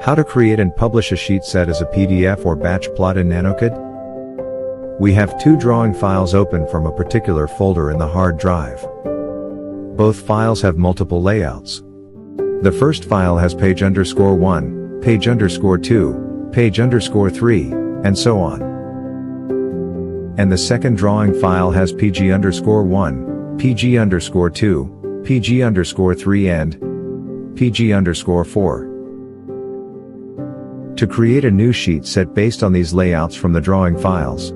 How to create and publish a sheet set as a PDF or batch plot in nanoCAD? We have two drawing files open from a particular folder in the hard drive. Both files have multiple layouts. The first file has page_1, page_2, page_3, and so on. And the second drawing file has pg_1, pg_2, pg_3 and pg_4. To create a new sheet set based on these layouts from the drawing files,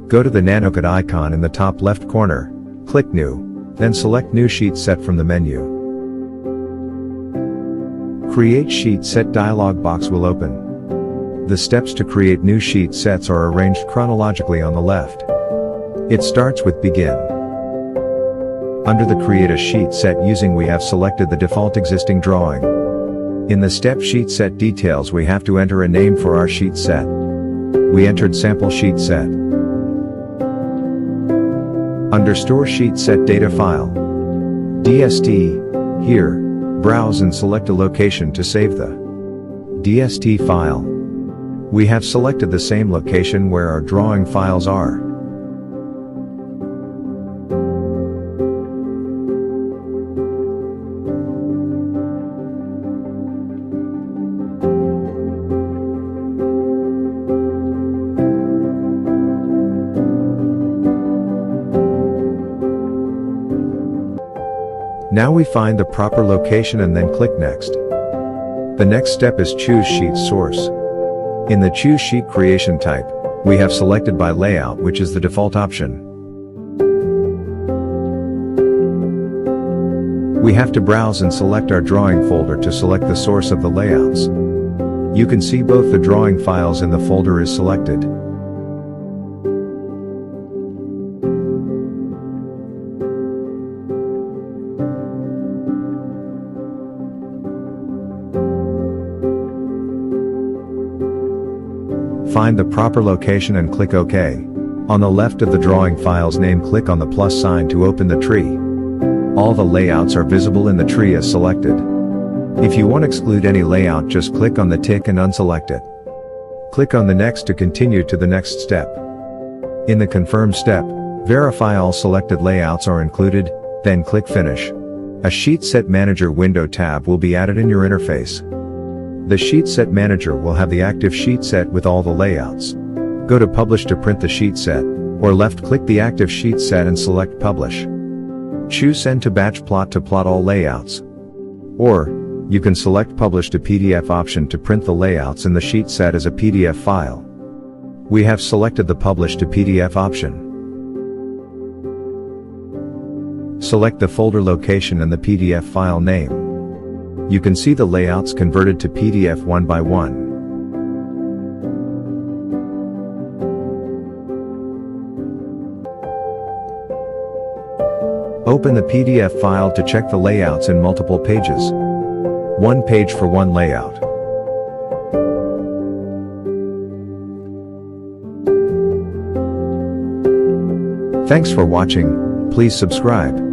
go to the nanoCAD icon in the top left corner, click New, then select New Sheet Set from the menu. Create Sheet Set dialog box will open. The steps to create new sheet sets are arranged chronologically on the left. It starts with Begin. Under the Create a Sheet Set using we have selected the default existing drawing. In the step Sheet Set Details we have to enter a name for our sheet set. We entered Sample Sheet Set. Under Store Sheet Set Data File, DST, here, browse and select a location to save the DST file. We have selected the same location where our drawing files are. Now we find the proper location and then click Next. The next step is Choose Sheet Source. In the Choose Sheet Creation type, we have selected by layout, which is the default option. We have to browse and select our drawing folder to select the source of the layouts. You can see both the drawing files in the folder is selected. Find the proper location and click OK. On the left of the drawing file's name, click on the plus sign to open the tree. All the layouts are visible in the tree as selected. If you want to exclude any layout, just click on the tick and unselect it. Click on the Next to continue to the next step. In the Confirm step, verify all selected layouts are included, then click Finish. A Sheet Set Manager window tab will be added in your interface. The Sheet Set Manager will have the active sheet set with all the layouts. Go to Publish to print the sheet set, or left-click the active sheet set and select Publish. Choose Send to Batch Plot to plot all layouts. Or, you can select Publish to PDF option to print the layouts in the sheet set as a PDF file. We have selected the Publish to PDF option. Select the folder location and the PDF file name. You can see the layouts converted to PDF one by one. Open the PDF file to check the layouts in multiple pages. One page for one layout. Thanks for watching. Please subscribe.